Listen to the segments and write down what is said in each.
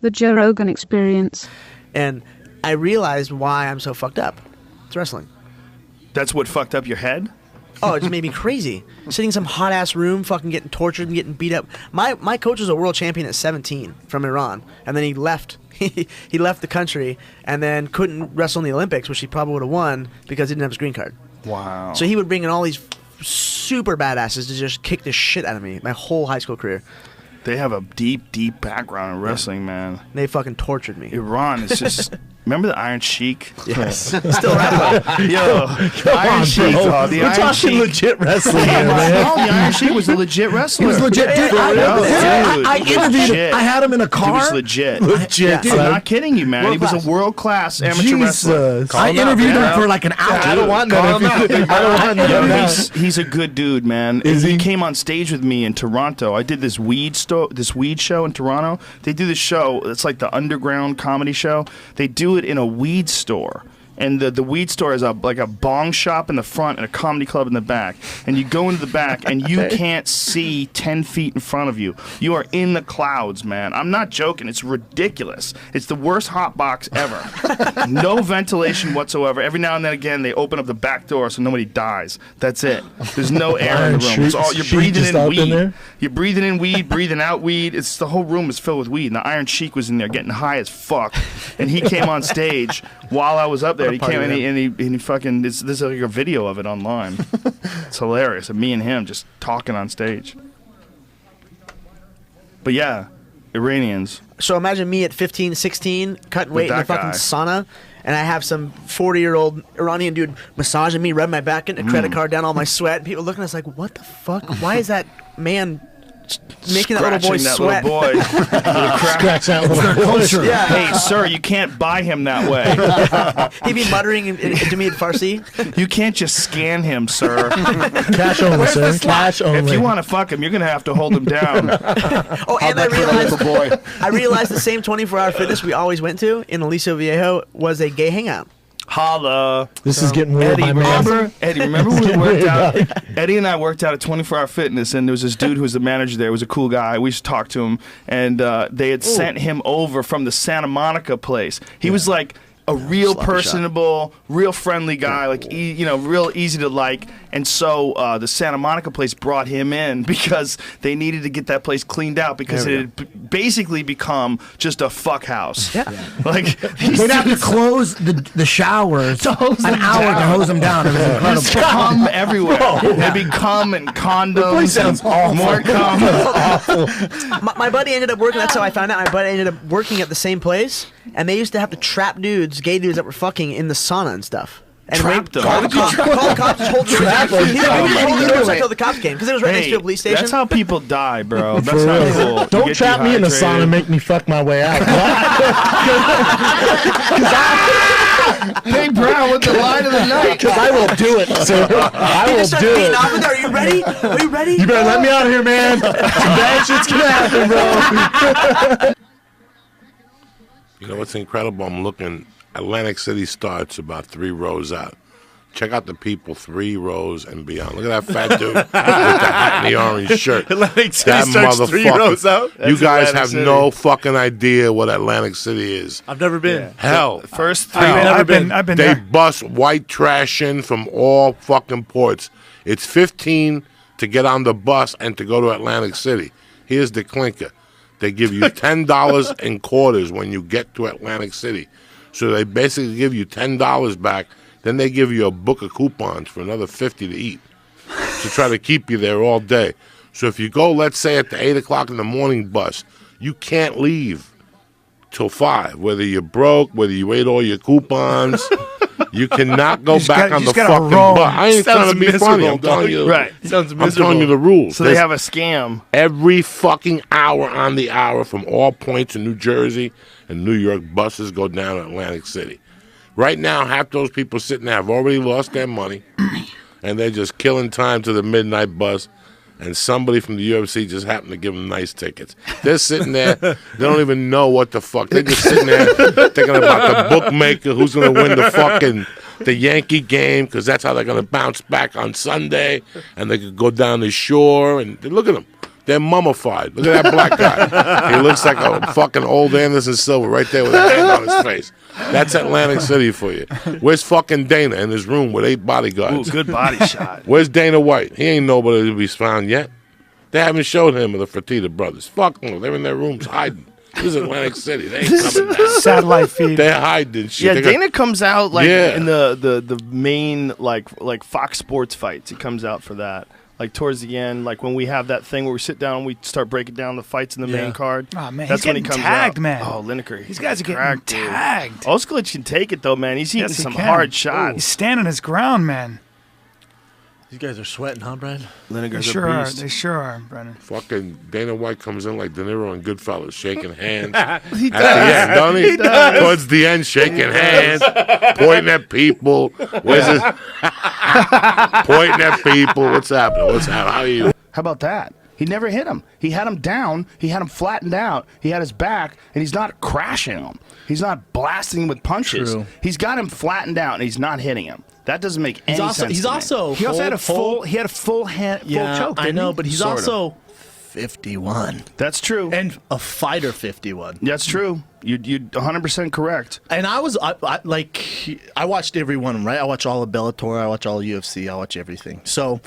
The Joe Rogan Experience. And I realized why I'm so fucked up. It's wrestling. That's what fucked up your head? Oh, it just made me crazy. Sitting in some hot ass room, fucking getting tortured and getting beat up. My coach was a world champion at 17 from Iran, and then he left. He left the country and then couldn't wrestle in the Olympics, which he probably would have won because he didn't have his green card. Wow. So he would bring in all these super badasses to just kick the shit out of me my whole high school career. They have a deep, deep background in wrestling, man. They fucking tortured me. Iran is just... Remember the Iron Sheik? Yes. Still wrestling. Yo, Iron Sheik. Oh, the We're Iron talking Sheik. legit wrestling here, man. No, the Iron Sheik was a legit wrestler. He was legit. Dude, I interviewed him. I had him in a car. He was legit. Legit. Dude, I'm not kidding you, man. He was a world-class amateur wrestler. I interviewed him for like an hour. I don't want that. I don't want that. He's a good dude, man. He came on stage with me in Toronto. I did this weed show in Toronto. They do this show. It's like the underground comedy show. They do it in a weed store. And the weed store is like a bong shop in the front and a comedy club in the back. And you go into the back and you can't see 10 feet in front of you. You are in the clouds, man. I'm not joking. It's ridiculous. It's the worst hot box ever. No ventilation whatsoever. Every now and then again, they open up the back door so nobody dies. That's it. There's no air in the room. It's all, you're breathing in weed. You're breathing in weed, breathing out weed. It's the whole room is filled with weed. And the Iron Sheik was in there getting high as fuck. And he came on stage while I was up there. He came and he fucking, there's like a video of it online. It's hilarious. And me and him just talking on stage. But yeah, Iranians. So imagine me at 15, 16, cutting weight in the fucking sauna, and I have some 40-year-old Iranian dude massaging me, rubbing my back, getting a credit card down all my sweat, and people looking at us like, what the fuck? Why is that man making that little boy sweat? Little boy. Scratch that little culture. Yeah. Hey, sir, you can't buy him that way. He'd be muttering to me in Farsi. You can't just scan him, sir. Cash only, sir. Cash only. If you want to fuck him, you're going to have to hold him down. Oh, and I realized the same 24-hour fitness we always went to in Aliso Viejo was a gay hangout. Holla. This is getting weird, my man. Eddie, remember when we worked out? Eddie and I worked out at 24-Hour Fitness, and there was this dude who was the manager there. He was a cool guy. We used to talk to him, and they had sent him over from the Santa Monica place. He was like a real personable, real friendly guy, like real easy to like. And so the Santa Monica place brought him in because they needed to get that place cleaned out because it had basically become just a fuck house. Yeah. Like they'd have to close the showers an hour to hose them down. It was incredible. There's cum everywhere. There'd be cum and condoms. Sounds awful. More cum. My buddy ended up working. That's how I found out. My buddy ended up working at the same place, and they used to have to trap dudes, gay dudes that were fucking in the sauna and stuff. And Trap them. Call the cops. Hold until the cops came because it was right next to a police station. That's how people die, bro. That's not cool. Don't trap me in the sauna and make me fuck my way out. Hey, Brown, with the line of the night. Because I will do it, sir. I will do it. Are you ready? Are you ready? You better let me out of here, man. Some bad shit's gonna happen, bro. You know what's incredible? I'm looking. Atlantic City starts about 3 rows out. Check out the people 3 rows and beyond. Look at that fat dude with the hat and the orange shirt. Atlantic City that starts 3 rows out. You guys Atlantic have City. No fucking idea what Atlantic City is. I've never been. Yeah. Hell. First 3 I've been They there. bust white trash in from all fucking ports. It's $15 to get on the bus and to go to Atlantic City. Here's the clinker. They give you $10 in quarters when you get to Atlantic City. So they basically give you $10 back. Then they give you a book of coupons for another $50 to eat to try to keep you there all day. So if you go, let's say, at the 8 o'clock in the morning bus, you can't leave till 5. Whether you're broke, whether you ate all your coupons, you cannot go back on the fucking bus. I ain't trying to be funny. I'm telling you. Right. Sounds I'm miserable. telling you the rules. So they have a scam. Every fucking hour on the hour from all points in New Jersey and New York, buses go down to Atlantic City. Right now, half those people sitting there have already lost their money, and they're just killing time to the midnight bus, and somebody from the UFC just happened to give them nice tickets. They're sitting there. They don't even know what the fuck. They're just sitting there thinking about the bookmaker, who's going to win the Yankee game, because that's how they're going to bounce back on Sunday, and they could go down the shore, and look at them. They're mummified. Look at that black guy. He looks like a fucking old Anderson Silva right there with a hand on his face. That's Atlantic City for you. Where's fucking Dana in his room with 8 bodyguards? Ooh, good body shot. Where's Dana White? He ain't nobody to be found yet. They haven't showed him or the Fertitta brothers. Fuck them. They're in their rooms hiding. This is Atlantic City. They ain't coming down. Satellite feed. They're hiding shit. Yeah, Dana comes out like Yeah. in the main like Fox Sports fights. He comes out for that. Like towards the end, like when we have that thing where we sit down and we start breaking down the fights in the main card. Oh, man, that's he's when he getting comes tagged, out. man. Oh, Lineker. These guys are getting cracked, dude. tagged. Osklich can take it though, man. He's eating Yes, he some can. hard shots. He's standing his ground, man. You guys are sweating, huh, Brian? They Lineker's sure a are. beast. They sure are, Brennan. Fucking Dana White comes in like De Niro and Goodfellas, shaking hands. He At the end, don't he? He does. Towards the end, shaking hands, pointing at people. Where's his? Pointing at people. What's happening? What's happening? How are you? How about that? He never hit him. He had him down. He had him flattened out. He had his back, and he's not crashing him. He's not blasting him with punches. True. He's got him flattened out, and he's not hitting him. That doesn't make any sense. He's to me. also He also had a full. full hand, full choke. I didn't know, he? but he's Sorta. also 51 That's true. and a fighter 51. That's true. You're 100% correct. And I watched every one, right? I watch all of Bellator, I watch all of UFC, I watch everything. So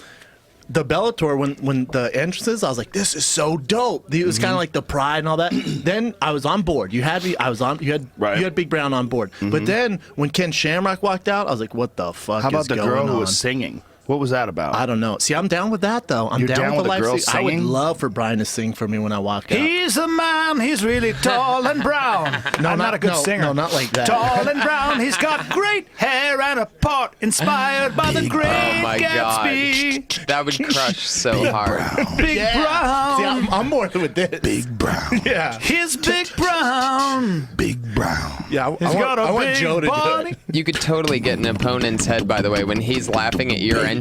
the Bellator, when the entrances, I was like, this is so dope. It was kind of like the pride and all that. Then I was on board. You had me. I was on. You had Right. you had Big Brown on board. But then when Ken Shamrock walked out, I was like, what the fuck? How about is the going girl who on? was singing? What was that about? I don't know. See, I'm down with that though. I'm You're down with the live girl sing- I would singing? love for Brian to sing for me when I walk out. He's a man. He's really tall and brown. No, I'm not a good singer. No, not like that. Tall and brown. He's got great hair and a part inspired by the great Oh my Gatsby. god, that would crush so hard. Big Brown. See, I'm more with this. Big Brown. Yeah. His Big Brown. Big Brown. Yeah, He's got a I want big Joe to body. do it. You could totally get an opponent's head, by the way, when he's laughing at your entrance.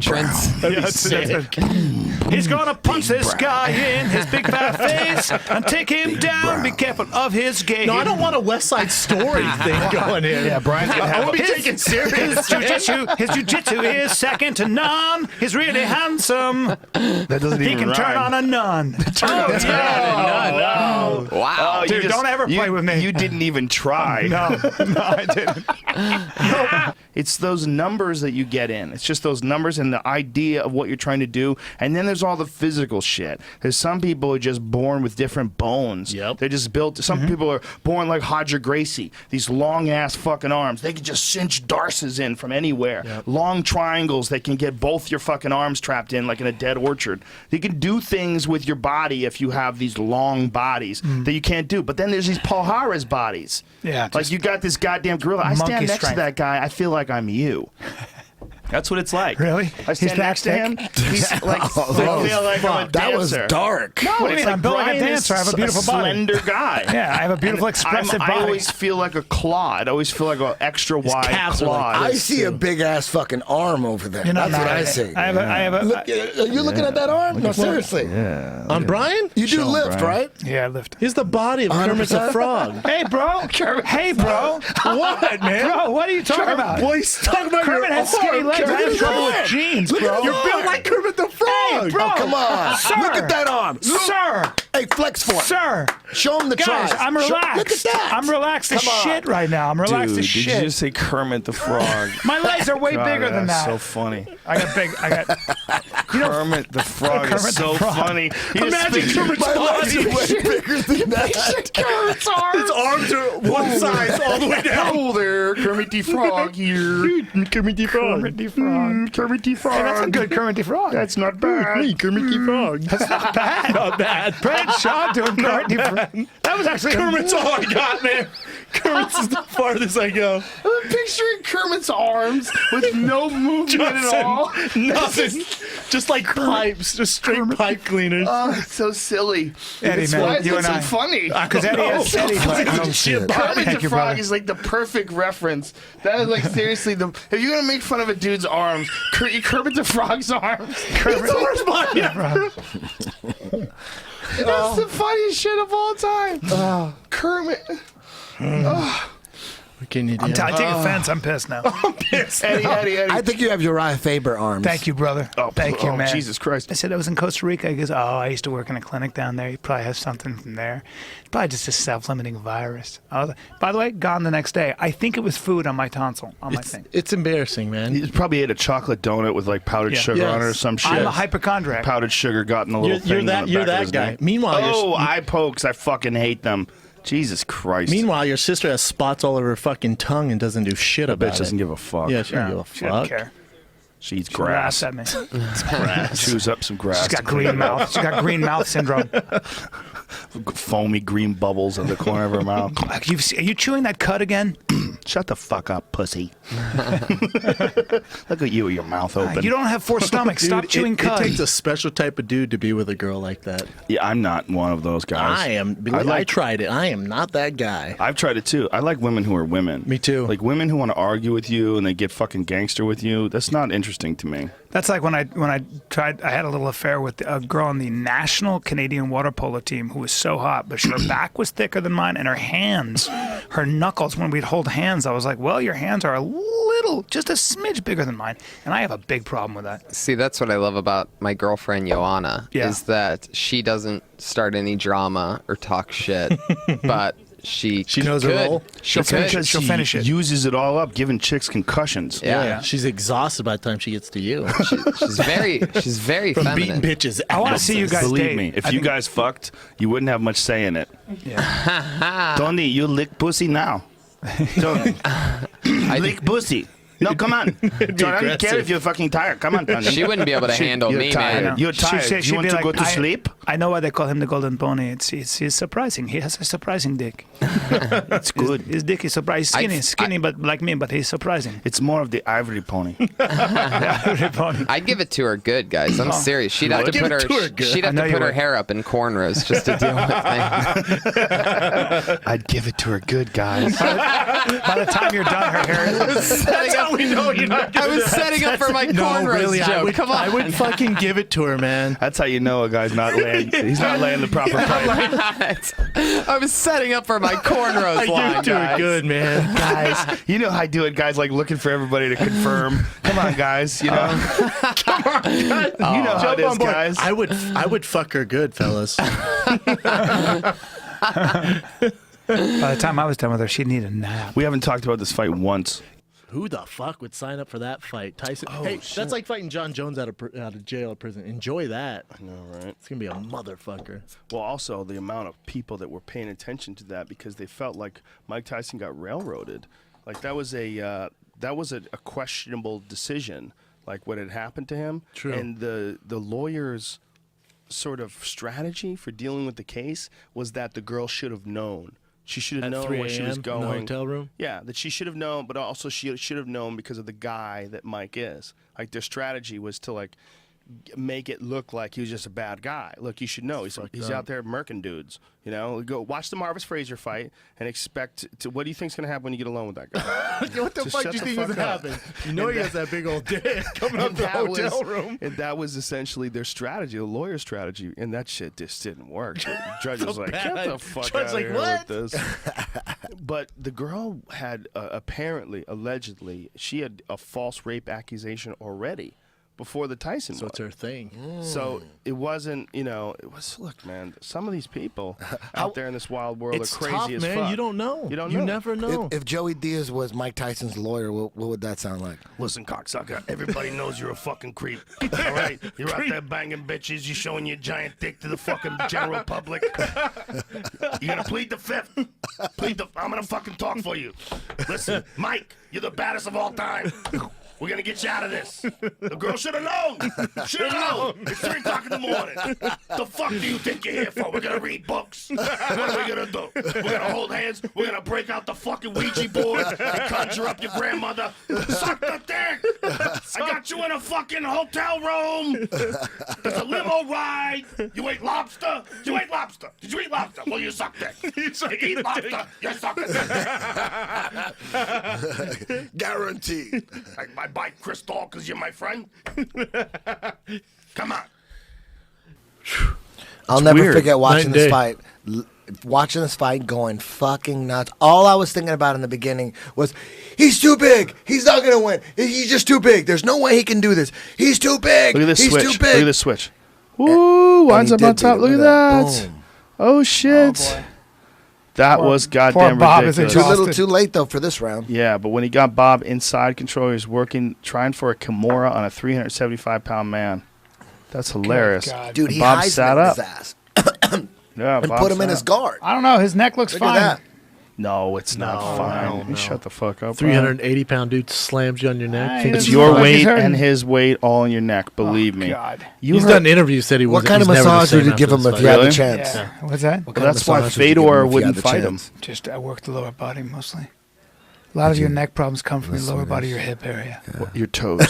He's gonna punch this guy in his big fat face and take him down. Be careful of his game. No, I don't want a West Side Story thing going here. Yeah, Brian's gonna I have won't be a- taken serious. His jiu-jitsu is second to none. He's really handsome. That doesn't He even can turn rhyme. on a nun. Oh, Wow. you Dude, don't ever play with me. You didn't even try. No, I didn't. It's those numbers that you get in. It's just those numbers and the idea of what you're trying to do. And then there's all the physical shit. There's some people who are just born with different bones. Yep. They're just built. Some people are born like Hodger Gracie. These long ass fucking arms. They can just cinch darces in from anywhere. Long triangles. They can get both your fucking arms trapped in like in a dead orchard. You can do things with your body if you have these long bodies that you can't do. But then there's these Paul Harris bodies. Yeah, Like just you got this goddamn gorilla. I stand monkey next strength. to that guy. I feel like I'm you. That's what it's like. Really? I He's stand that next to him. He's like, I feel like I'm a That was dancer. dark. No, What do you it's mean? I'm built like a Brian dancer. I have a is beautiful body. slender guy. Yeah, I have a beautiful, expressive I body. always feel like a claw. I always feel like an extra wide calves are claw. like I see a big ass fucking arm over there. You're not That's what mad I at see. it. I have a. Look, are you looking at that arm? No, seriously. On Brian? You do lift, right? Yeah, I lift. He's the body of Kermit the 100%? Frog. Hey, bro. Hey, bro. What, man? Bro, what are you talking about? Boy, he's talking about Kermit your has skinny arm. legs. I have Kermit, trouble look. with jeans, Look bro. at- You're built like Kermit the Frog. Hey, bro. Oh, come on. Sir. Look at that arm. Sir. Hey, flex for him. Sir. Show him the Guys, tries. I'm Look relaxed. at that. I'm relaxed as Come on. shit right now. I'm relaxed Dude, as did you shit. just say Kermit the Frog? My legs are way God, bigger than that's that. so funny. I got big. I got. Kermit the Frog Kermit is the so Frog. funny. He just Imagine speaks- Kermit's My legs body. are way bigger than that. Kermit's arms. His arms are one size all the way down. Hello there, Kermit the Frog here. Kermit the Frog. Kermit the Frog. Kermit the Frog. Hey, that's a good Kermit the Frog. That's not bad. Kermit the Frog. That's not bad. Not bad. Brad Shaw doing Kermit the Frog. That was actually Kermit's all I got, man. Kermit's is the farthest I go. I'm picturing Kermit's arms with no movement at all. Nothing. Just like pipes. Just straight pipe cleaners. Oh, it's so silly. Eddie, It's man, why is you it and so I. funny? Because Eddie has Eddie. Oh, shit. Kermit Thank the you, Frog brother. is like the perfect reference. That is like seriously the. If you're gonna make fun of a dude's arms, Kermit the Frog's arms. Kermit Frog. That's the funniest shit of all time. Kermit. What can you do? I take offense. I'm pissed now. I'm pissed. Eddie. I think you have Uriah Faber arms. Thank you, brother. Thank you, man. Jesus Christ. I said I was in Costa Rica. He goes, I used to work in a clinic down there. You probably have something from there. It's probably just a self-limiting virus. By the way, gone the next day. I think it was food on my tonsil, on my thing. It's embarrassing, man. You probably ate a chocolate donut with like powdered sugar on it or some shit. I'm a hypochondriac. Powdered sugar got in a little thing. You're that guy. Meanwhile, eye pokes. I fucking hate them. Jesus Christ. Meanwhile, your sister has spots all over her fucking tongue and doesn't do shit about it. Bitch doesn't give a fuck. Yeah, she doesn't give a She doesn't fuck. care. She eats She grass. laughs at me. Chews up some grass. She's got green mouth. She's got green mouth syndrome. Foamy green bubbles in the corner of her mouth. Are you chewing that cud again? Shut the fuck up, pussy. Look at you with your mouth open. You don't have four stomachs. Stop Dude, chewing it cud. takes a special type of dude to be with a girl like that. Yeah, I'm not one of those guys. I am. I tried it. I am not that guy. I've tried it too. I like women who are women. Me too. Like women who want to argue with you and they get fucking gangster with you. That's not interesting to me. That's like when I tried. I had a little affair with a girl on the national Canadian water polo team who was so hot, but her back was thicker than mine, and her hands, her knuckles. When we'd hold hands, I was like, "Well, your hands are a little, just a smidge bigger than mine," and I have a big problem with that. See, that's what I love about my girlfriend Joanna is that she doesn't start any drama or talk shit, but she knows her role. She'll finish it. Uses it all up, giving chicks concussions. Yeah. She's exhausted by the time she gets to you. She's very From feminine. beating bitches. I want to see you guys Believe date. me, if you guys fucked, you wouldn't have much say in it. Yeah. Tony, you lick pussy now. Tony, lick pussy. No, come on. Tony, I don't care if you're fucking tired. Come on, Tony. She wouldn't be able to handle you're me, tired. man. You're tired. She'd You want be to like, go to sleep? I know why they call him the golden pony. It's surprising. He has a surprising dick. That's good. His dick is surprising. Skinny, but like me, but he's surprising. It's more of the ivory pony. I'd give it to her good, guys. I'm serious. She'd have to Give put it her. to her good. She'd have I know to you put her would. hair up in cornrows just to deal with me. I'd give it to her good, guys. By the time you're done, her hair. That's how we know you're not. I was setting up for my cornrows joke. Come on. I would fucking give it to her, man. That's how you know a guy's not laying. He's not laying the proper pipe. I was setting up for my cornrows I line, give it to her guys. good, man. Guys, you know how I do it. Guys like looking for everybody to confirm. Come on, guys. You know. Come on, guys. You know how it is, guys. I would fuck her good, fellas. By the time I was done with her, she'd need a nap. We haven't talked about this fight once. Who the fuck would sign up for that fight? Tyson. Hey, that's like fighting John Jones out of jail or prison. Enjoy that. I know, right? It's gonna be a motherfucker. Well, also the amount of people that were paying attention to that because they felt like Mike Tyson got railroaded. Like that was a questionable decision. Like what had happened to him. True. And the lawyer's sort of strategy for dealing with the case was that the girl should have known. She should have At known 3 where she was a.m. going. in the hotel room? Yeah, that she should have known, but also she should have known because of the guy that Mike is. Like their strategy was to like make it look like he was just a bad guy. Look, you should know he's out there murking dudes. You know, go watch the Marvis Frazier fight and expect to. What do you think's gonna happen when you get alone with that guy? What the Just fuck shut do you the think is fuck gonna up. happen? You know he has that big old dick coming up the hotel room. And that was essentially their strategy, the lawyer's strategy, and that shit just didn't work. The judge was like, bad. "Get the fuck Judge out of like, here "What?" with this." But the girl had allegedly, she had a false rape accusation already before the Tyson So one. it's her thing. So it wasn't, it was, look, man, some of these people out there in this wild world It's are crazy tough, as man. fuck. You don't know. You don't You know. never know. If Joey Diaz was Mike Tyson's lawyer, what would that sound like? Listen, cocksucker, everybody knows you're a fucking creep. All right? You're out there banging bitches. You're showing your giant dick to the fucking general public. You're going to plead the fifth. I'm going to fucking talk for you. Listen, Mike, you're the baddest of all time. We're going to get you out of this. The girl should have known. Should have known. It's 3 o'clock in the morning. The fuck do you think you're here for? We're going to read books. What are we going to do? We're going to hold hands. We're going to break out the fucking Ouija board and conjure up your grandmother. Suck the dick. I got you in a fucking hotel room. There's a limo ride. You ate lobster. Did you eat lobster? Did you eat lobster? Well, you suck dick. You eat lobster. You suck dick. Guaranteed. I buy Crystal because you're my friend. Come on. I'll never weird. forget watching Night and this day. fight. watching this fight, going fucking nuts. All I was thinking about in the beginning was, he's too big. He's not gonna win. He's just too big. There's no way he can do this. He's too big. Look at this He's switch. too big. Look at this switch. Woo! Winds up on top. Look at that. Boom. Oh shit! Oh, boy. That was goddamn Bob is ridiculous. Too little, Exhausted. too late though for this round. Yeah, but when he got Bob inside control, he was trying for a Kimura on a 375-pound man. That's hilarious. God. Dude, And he Bob hides sat him in up. his ass Yeah, and Bob put him in sat his up. guard. I don't know. His neck looks Look fine. at that. No, it's not No, fine. no, You no. shut the fuck up. Brian. 380-pound dude slams you on your neck. Hey, It's It's your not like he's weight hurting. and his weight all in your neck. Believe me. God. You He's heard- done interviews. Said he was. What kind of he's never the massage would same you after give him this if fight. you had the Really? chance? Yeah. What's that? What kind of That's why massage would you give him Fedor if you had wouldn't the fight him. chance? Just I work the lower body mostly. A lot of your neck problems come from your lower body, your hip area. Your toes.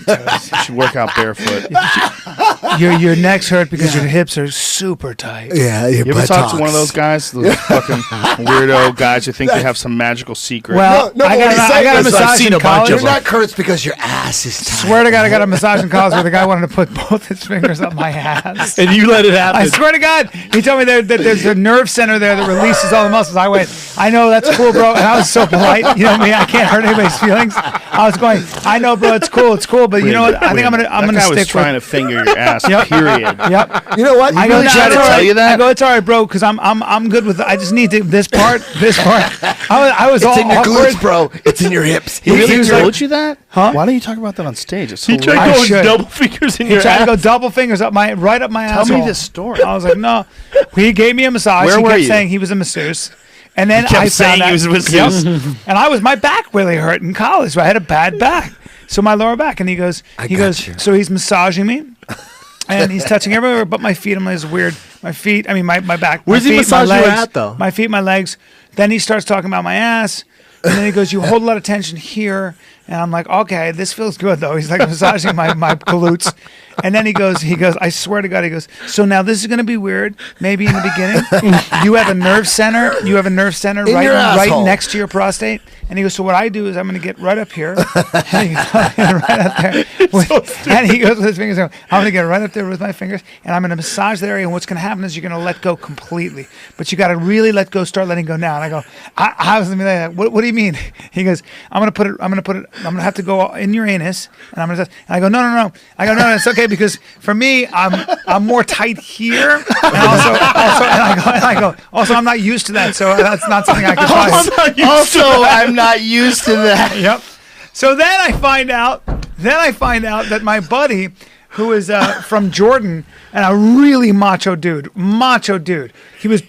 You should work out barefoot. Your necks hurt because your hips are super tight. Yeah, your You ever talk to buttocks. one of those guys, those fucking weirdo guys who think they have some magical secret? Well, No, I but what he's got saying a is, massage I've seen in a bunch college. of Your neck hurts because your ass is tight. Swear to God, I got a massage in college where the guy wanted to put both his fingers up my ass. And you let it happen. I swear to God, he told me that there's a nerve center there that releases all the muscles. I went, I know, that's cool, bro. And I was so polite. You know me, I can't hurt anybody's feelings. I was going, I know, bro, it's cool, but you know what? I think I'm gonna That guy was stick trying with. to finger your ass. Yep. Period. Yep. You know what? I go, really "Nah, tried it's to all tell right." you that? I go, it's all right, bro, because I'm good with. I just need to this part. I was It's all in your awkward. glutes, bro. It's in your hips. He really was told like- you that? Huh? Why don't you talk about that on stage? It's He tried hilarious. I going should. double fingers in He your tried to ass. go double fingers up my right up my Tell asshole. me this story. I was like, no. He gave me a massage. Where he were kept you? saying he was a masseuse. And then kept I saying found he was a out, masseuse. Yep. And my back really hurt in college. I had a bad back. So my lower back. And he goes, so he's massaging me. And he's touching everywhere but my feet. I'm like, it's weird. My feet, I mean, my back. Where's my he feet, my massaging you legs, at, though? My feet, my legs. Then he starts talking about my ass. And then he goes, you hold a lot of tension here. And I'm like, okay, this feels good, though. He's like massaging my glutes. And then he goes, I swear to God, he goes, so now this is going to be weird. Maybe in the beginning, you have a nerve center. You have a nerve center In your right asshole. next to your prostate. And he goes, so what I do is I'm going to get right up here. And he goes, right up there. And he goes with his fingers, I'm going to get right up there with my fingers. And I'm going to massage the area. And what's going to happen is you're going to let go completely. But you got to really let go, start letting go now. And I go, I was like, what do you mean? He goes, I'm going to have to go in your anus. And I go, no. I go, no, it's okay because for me, I'm more tight here. And I go, also, I'm not used to that. So that's not something I can try. Also, I'm not used to that. Yep. So then I find out that my buddy, who is from Jordan, and a really macho dude. He was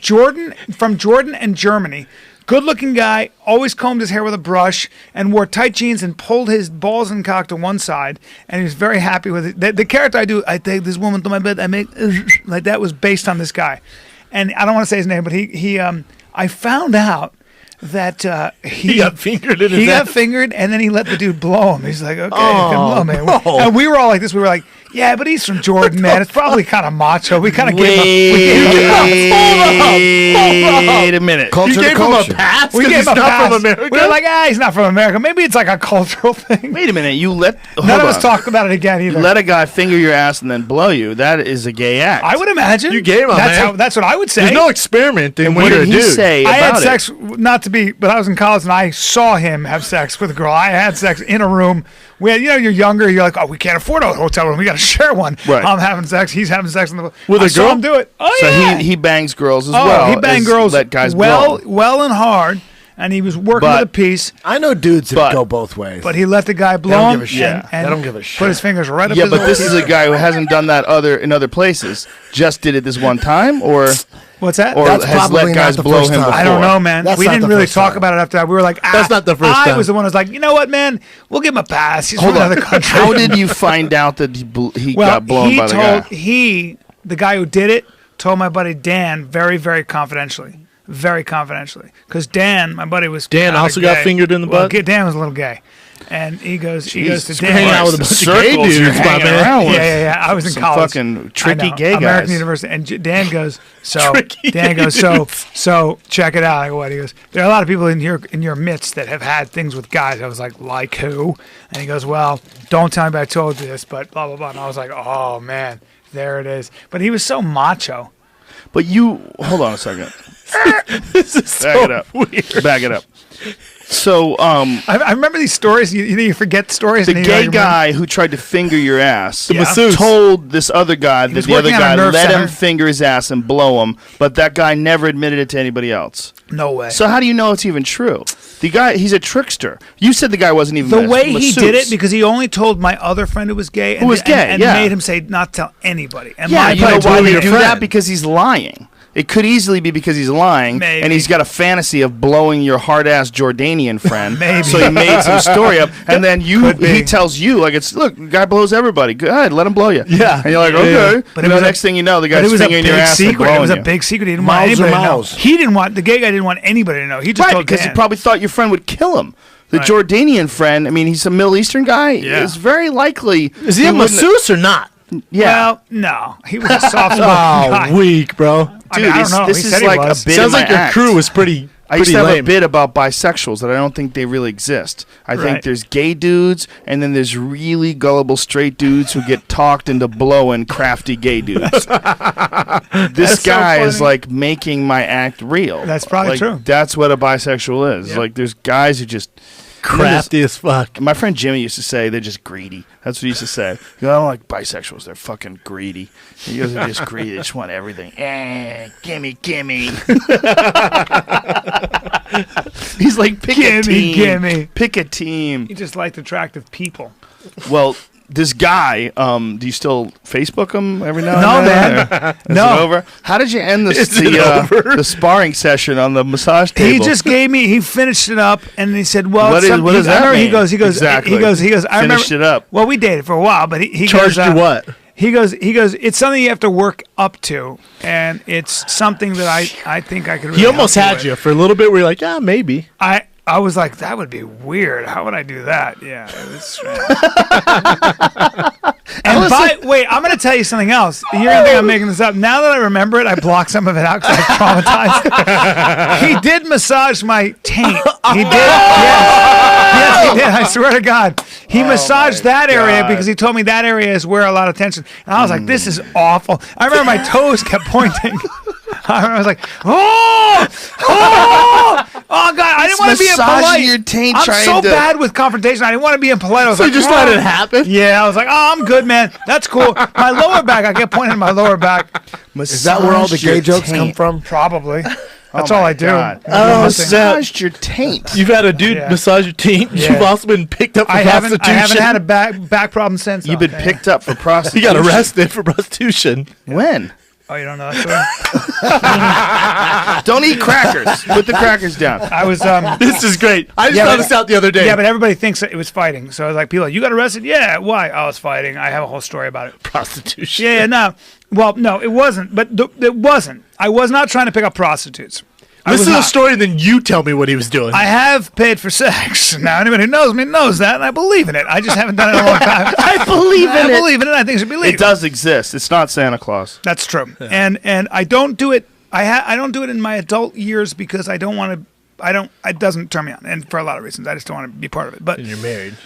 from Jordan and Germany. Good-looking guy, always combed his hair with a brush, and wore tight jeans and pulled his balls and cock to one side, and he was very happy with it. The character I take this woman to my bed, I make like that was based on this guy, and I don't want to say his name, but I found out that He got fingered in his he got ass. fingered, and then he let the dude blow him. He's like, okay, you can Oh, blow me. no. And we were all like this. We were like, yeah, but he's from Jordan, man. It's probably kind of macho. We kind of gave him Wait a minute. Culture You to gave him a culture. pass we because gave he's him a not pass. from America. We were like, he's not from America. Maybe it's like a cultural thing. Wait a minute. You let None of us talked about it again either. let a guy finger your ass and then blow you. That is a gay act. I would imagine. You gave him, man. That's what I would say. There's no experimenting when What you're a did he dude. say I had about sex, it? but I was in college and I saw him have sex with a girl. I had sex in a room. We had, you're younger. You're like, oh, we can't afford a hotel room. We got to share one. Right. I'm having sex. He's having sex in the With I a saw girl? him do it. Oh So yeah. he bangs girls as well. he banged as girls let guys well blow. and hard, and he was working But- with a piece. I know dudes that But- go both ways. But he let the guy blow don't him. give a shit. And They don't give a shit. Put his fingers right up Yeah, his but little this is piece. a guy who hasn't done that in other places. Just did it this one time, or What's that? or That's has probably let not guys the blow first him time. before? I don't know, man. That's We not didn't the really first talk time. about it after that. We were like, That's not the first I time. was the one who was like, you know what, man? We'll give him a pass. He's Hold from on. another country. How did you find out that he Well, got blown he by the told guy? the guy who did it, told my buddy Dan very, very confidentially, because Dan, my buddy, was Dan kinda also got gay. fingered in the Well, butt? Dan was a little gay, and he goes to Jesus Dan. hanging out with a bunch of gay Circles you're dudes, my hanging man. around with. Yeah. I was in Some college. fucking tricky I know, gay American guys. University. And Dan goes, Tricky Dan gay goes, so check it out. I go, what? He goes, there are a lot of people in your midst that have had things with guys. I was like who? And he goes, well, don't tell me I told you this, but blah, blah, blah. And I was like, oh, man, there it is. But he was so macho. But hold on a second. This is so weird. Back it up. So, I remember these stories. You forget stories. the and gay guy who tried to finger your ass masseuse. told this other guy that was the other working at a guy nerve let center. him finger his ass and blow him, but that guy never admitted it to anybody else. No way. So how do you know it's even true? The guy, he's a trickster. You said the guy wasn't even The a way he masseuse. did it, because he only told my other friend who was gay, and, Who was gay, and yeah. made him say not tell anybody. And Yeah, my you know friend why told they your do friend. that? Because he's lying. It could easily be because he's lying, Maybe. and he's got a fantasy of blowing your hard-ass Jordanian friend. Maybe. So he made some story up, and then Could be. he tells you, like, look, the guy blows everybody. Go ahead, let him blow you. Yeah. And you're like, Yeah, okay. yeah. But And it the was next thing you know, the But guy's it was a fingering big your ass and secret. It blowing was a you. big secret. He didn't want Mouths are anybody to know. mouths. He didn't want the gay guy didn't want anybody to know. He just Right, told because he Dan. probably thought your friend would kill him. The Right. Jordanian friend, I mean, he's a Middle Eastern guy. Yeah. It's very likely. Is he a wouldn't- masseuse or not? Yeah. Well, no, he was a soft guy. Weak, bro. I mean, I don't know. This He is said he like was. a bit Sounds in my like your act. crew was pretty I used to have lame. a bit about bisexuals that I don't think they really exist. I think Right. there's gay dudes, and then there's really gullible straight dudes who get talked into blowing crafty gay dudes. This That's so guy is funny. like making my act real. That's probably Like, true. That's what a bisexual is. Yep. Like there's guys who just Crafty as fuck. My friend Jimmy used to say they're just greedy. That's what he used to say. He goes, I don't like bisexuals. They're fucking greedy. He goes, they're just greedy. They just want everything. Gimme. He's like, pick a team. gimme. Pick a team. He just liked attractive people. Well, this guy, do you still Facebook him every now No, and then? man. Or- Is No. it over? How did you end Is it over? the sparring session on the massage table? He just gave me. He finished it up, and he said, "Well, What it's is- something- what does I that remember mean? He goes. Exactly. He goes. I remember. Finished it up. Well, we dated for a while, but he Charged goes, you what? He goes. It's something you have to work up to, and it's something that I think I could. Really He almost help had with. you for a little bit where you're like, yeah, maybe. I was like, that would be weird. How would I do that? Yeah, it was strange. And wait, I'm going to tell you something else. You're going to think I'm making this up. Now that I remember it, I blocked some of it out because I was traumatized. He did massage my taint. He did. Yes, he did. I swear to God. He massaged that area God. because he told me that area is where a lot of tension. And I was like, this is awful. I remember my toes kept pointing. I was like, oh God! I didn't want to be massaging impolite. your taint, I'm trying so to- bad with confrontation. I didn't want to be impolite. I was So like, you just "Oh." let it happen? Yeah, I was like, oh, I'm good, man. That's cool. My lower back. I kept pointing at my lower back. Is that where all the gay jokes come from? Probably. That's Oh all my I do. God. Oh, Massaged your taint. You've had a dude Yeah. massage your teeth. Yeah. You've also been picked up for I haven't prostitution. had a back problem since. You've though. been picked up for You prostitution. got arrested for prostitution. When? Oh, you don't know that story? Don't eat crackers. Put the crackers down. I was. This is great. I just Yeah, found but- this out the other day. Yeah, but everybody thinks that it was fighting. So I was like, people, are like, you got arrested? Yeah. Why? Oh, it's fighting. I have a whole story about it. prostitution. Yeah, no. Well, no, it wasn't. But it wasn't. I was not trying to pick up prostitutes. Listen to the story, and then you tell me what he was doing. I have paid for sex. Now, anybody who knows me knows that, and I believe in it. I just haven't done it in a long time. I believe in I it. believe in it. I think it should be legal. It does exist. It's not Santa Claus. That's true. And I don't do it. I don't do it in my adult years because I don't want to. It doesn't turn me on, and for a lot of reasons, I just don't want to be part of it. But and you're married.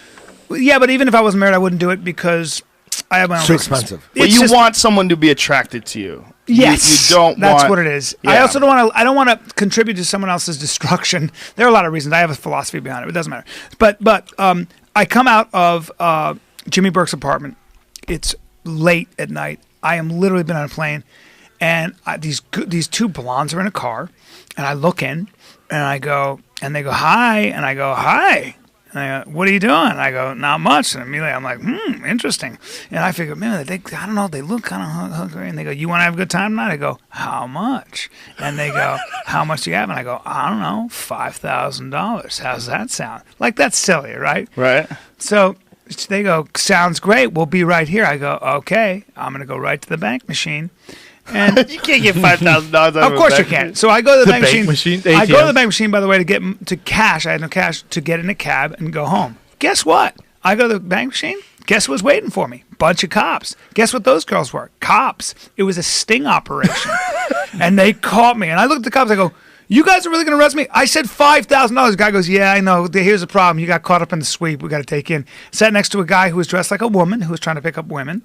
yeah, but even if I wasn't married, I wouldn't do it because I have my own Too reasons. expensive. But It's you just- want someone to be attracted to you. Yes, You don't That's want- what it is. I Yeah. also don't want to. I don't want to contribute to someone else's destruction. There are a lot of reasons. I have a philosophy behind it. It doesn't matter. But I come out of Jimmy Burke's apartment. It's late at night. I am literally been on a plane, and these two blondes are in a car, and I look in, and I go, and they go hi, and I go hi. And I go, what are you doing? And I go, not much. And immediately I'm like, interesting. And I figure, man, I don't know, they look kind of hungry. And they go, you want to have a good time tonight? I go, how much? And they go, how much do you have? And I go, I don't know, $5,000. How's that sound? Like, that's silly, right? Right? So they go, sounds great. We'll be right here. I go, okay. I'm going to go right to the bank machine. And You can't get $5,000. of course you can. So I go to the bank bank machine. machine, I go to the ATM. bank machine, by the way, to get to cash. I had no cash to get in a cab and go home. Guess what? I go to the bank machine. Guess who was waiting for me? Bunch of cops. Guess what those girls were? Cops. It was a sting operation. And they caught me. And I look at the cops. I go, you guys are really going to arrest me? I said $5,000. The guy goes, yeah, I know. Here's the problem. You got caught up in the sweep. We got to take you in. Sat next to a guy who was dressed like a woman who was trying to pick up women.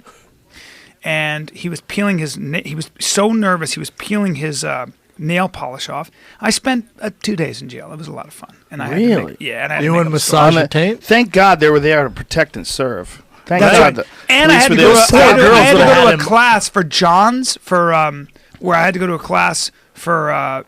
and he was peeling he was so nervous, he was peeling his nail polish off. I spent 2 days in jail. It was a lot of fun. And I Really? And I had You to and massage your taint? Thank God they were there to protect and serve. Thank That's God. right. And I had to go to a class for Johns where I had to go to a class for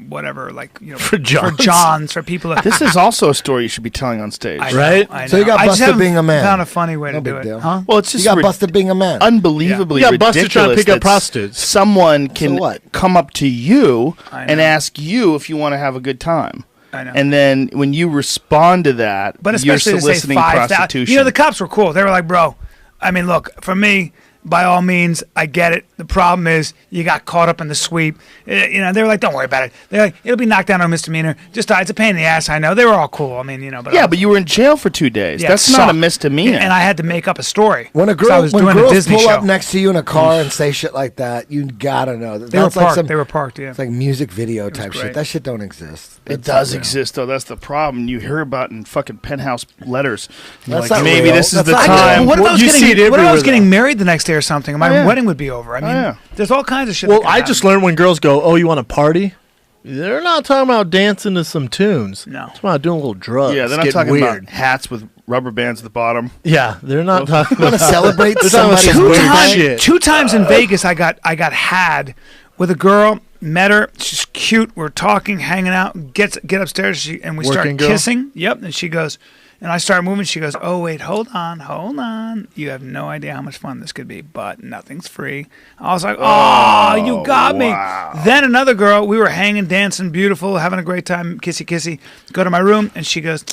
whatever, For Johns. for Johns, for people that This is also a story you should be telling on stage. I know, Right? I So you know. got I just busted haven't being a man. Found a funny way No to do big it, deal. huh? Well, it's You just got busted being a man. unbelievably You got busted trying to ridiculous pick up that prostitutes. someone can what? come up to you I and know. ask you if you want to have a good time. I know. And then when you respond to that, But you're especially to say soliciting 5,000. prostitution. The cops were cool. They were like, bro, I mean, look, for me, by all means, I get it. The problem is you got caught up in the sweep. They were like, don't worry about it. They're like, it'll be knocked down on a misdemeanor. Just it's a pain in the ass. I know. They were all cool. I mean, but yeah, but you were in jail for 2 days. Yeah, That's it not a sucked. misdemeanor. And I had to make up a story. When a 'Cause girl, I was when doing a girls Disney pull show. up next to you in a car and say shit like that, you gotta know that They were that's like parked. some. They were parked. Yeah. It's like music video type great. shit. That shit don't exist. it does exist, though. That's the problem. You hear about it in fucking penthouse letters. You're That's like, not maybe real. this is That's the not time. real. What if I was You see it getting, what if I was everywhere, getting married the next day or something? My yeah. wedding would be over. I mean, yeah. there's all kinds of shit. Well, that can I happen. just learned when girls go, "Oh, you want to party?" They're not talking about dancing to some tunes. No. It's about doing a little drugs. Yeah, they're not getting talking weird. about hats with rubber bands at the bottom. Yeah, they're not talking Want to about. celebrate They're talking about somebody's some weird birthday? shit. 2 times in Vegas, I got had with a girl. Met her. She's cute. We're talking, hanging out. Get upstairs, and we start Working girl? kissing. Yep. And she goes, and I start moving. She goes, "Oh wait, hold on. You have no idea how much fun this could be, but nothing's free." I was like, "Oh, you got me." Then another girl. We were hanging, dancing, beautiful, having a great time, kissy kissy. Go to my room, and she goes,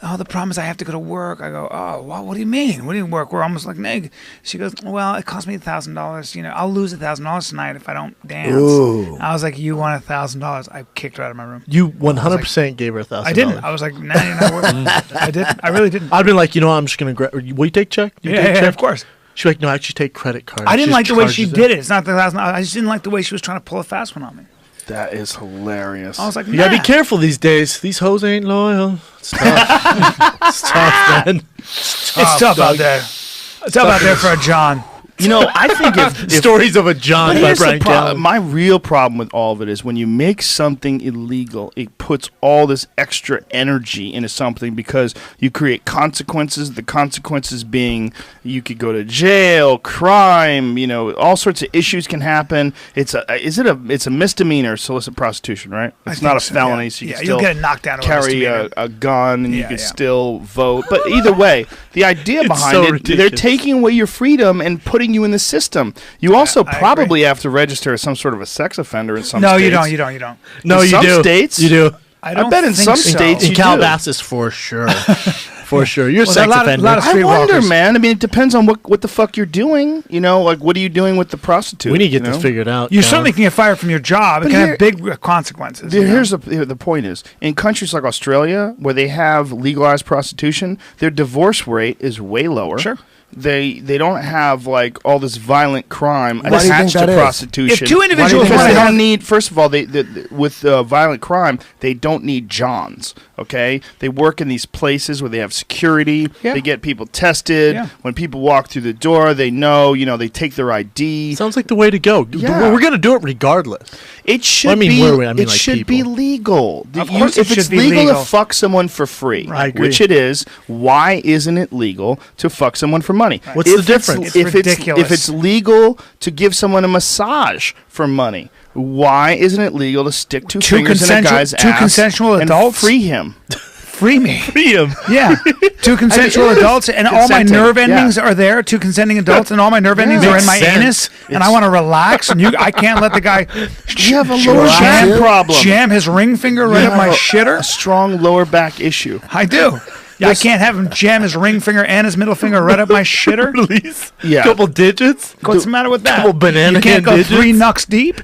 "Oh, the problem is I have to go to work." I go, "Oh, what do you mean? What do you work? We're almost like neg." She goes, "Well, it cost me $1,000. I'll lose $1,000 tonight if I don't dance." Ooh. I was like, "You want $1,000?" I kicked her out of my room. You 100% gave her $1,000. I didn't. I was like, "Nah, you're not working." I didn't. I really didn't. I'd been like, I'm just gonna grab. Will you take check? You take Yeah, check? of course. She's like, no, I actually take credit card. I didn't She like the way charges she it. did it. It's not the $1,000. I just didn't like the way she was trying to pull a fast one on me. That is hilarious. I was like, You gotta be nah. careful these days. These hoes ain't loyal. It's tough. It's tough, man. It's tough out there. It's tough out there for a John. I think if Stories of a John But by here's the Brian problem. Callen. My real problem with all of it is when you make something illegal, it puts all this extra energy into something because you create consequences. The consequences being you could go to jail, crime, all sorts of issues can happen. It's a misdemeanor, solicit prostitution, right? I It's not a think so, felony, yeah. so you Yeah, can you'll still get it knocked down to a carry misdemeanor. a gun and you Yeah, can yeah. still vote. But either way, the idea behind so it, ridiculous. they're taking away your freedom and putting you in the system. You also I probably have to register as some sort of a sex offender in some No, states. you don't. You don't. You don't. No, in you some do. states? You do. I don't bet in think some so. states In you do. Calabasas, for sure. For sure. You're a Well, there are sex a lot of- offender. lot of I wonder, streetwalkers. man. I mean, it depends on what the fuck you're doing. What are you doing with the prostitute? we need to get you this know? figured out. You Callen. certainly can get fired from your job. It But can here- have big consequences. you know? Here's the point is, in countries like Australia, where they have legalized prostitution, their divorce rate is way lower. Sure. They don't have like all this violent crime Why do you think attached to that is? prostitution. If two individuals because wanna they have- don't need. First of all, with violent crime, they don't need Johns. Okay, they work in these places where they have security. Yeah. They get people tested. Yeah. When people walk through the door, they know. They take their ID. Sounds like the way to go. Yeah. We're going to do it regardless. It should I mean, be. where I mean, it like should be people. legal. Of course it if it's should be legal legal. to fuck someone for free, I agree. which it is, why isn't it legal to fuck someone for money? What's If the it's- difference? It's if ridiculous. if it's legal to give someone a massage for money, why isn't it legal to stick two fingers in a guy's two ass consensual and adults? free him? Free me. Freedom. Yeah. Two consensual adults, and all my Consenting, nerve yeah. endings are there. Two consenting adults, and all my nerve endings are in my Makes anus, and I want to relax, and I can't let the guy You have a lower back problem. jam his ring finger right up my A shitter. strong lower back issue. I do. Yeah, I can't have him jam his ring finger and his middle finger right up my shitter. Release. Yeah. Couple digits. What's the matter with that? Couple banana You can't can go digits. 3 knucks deep.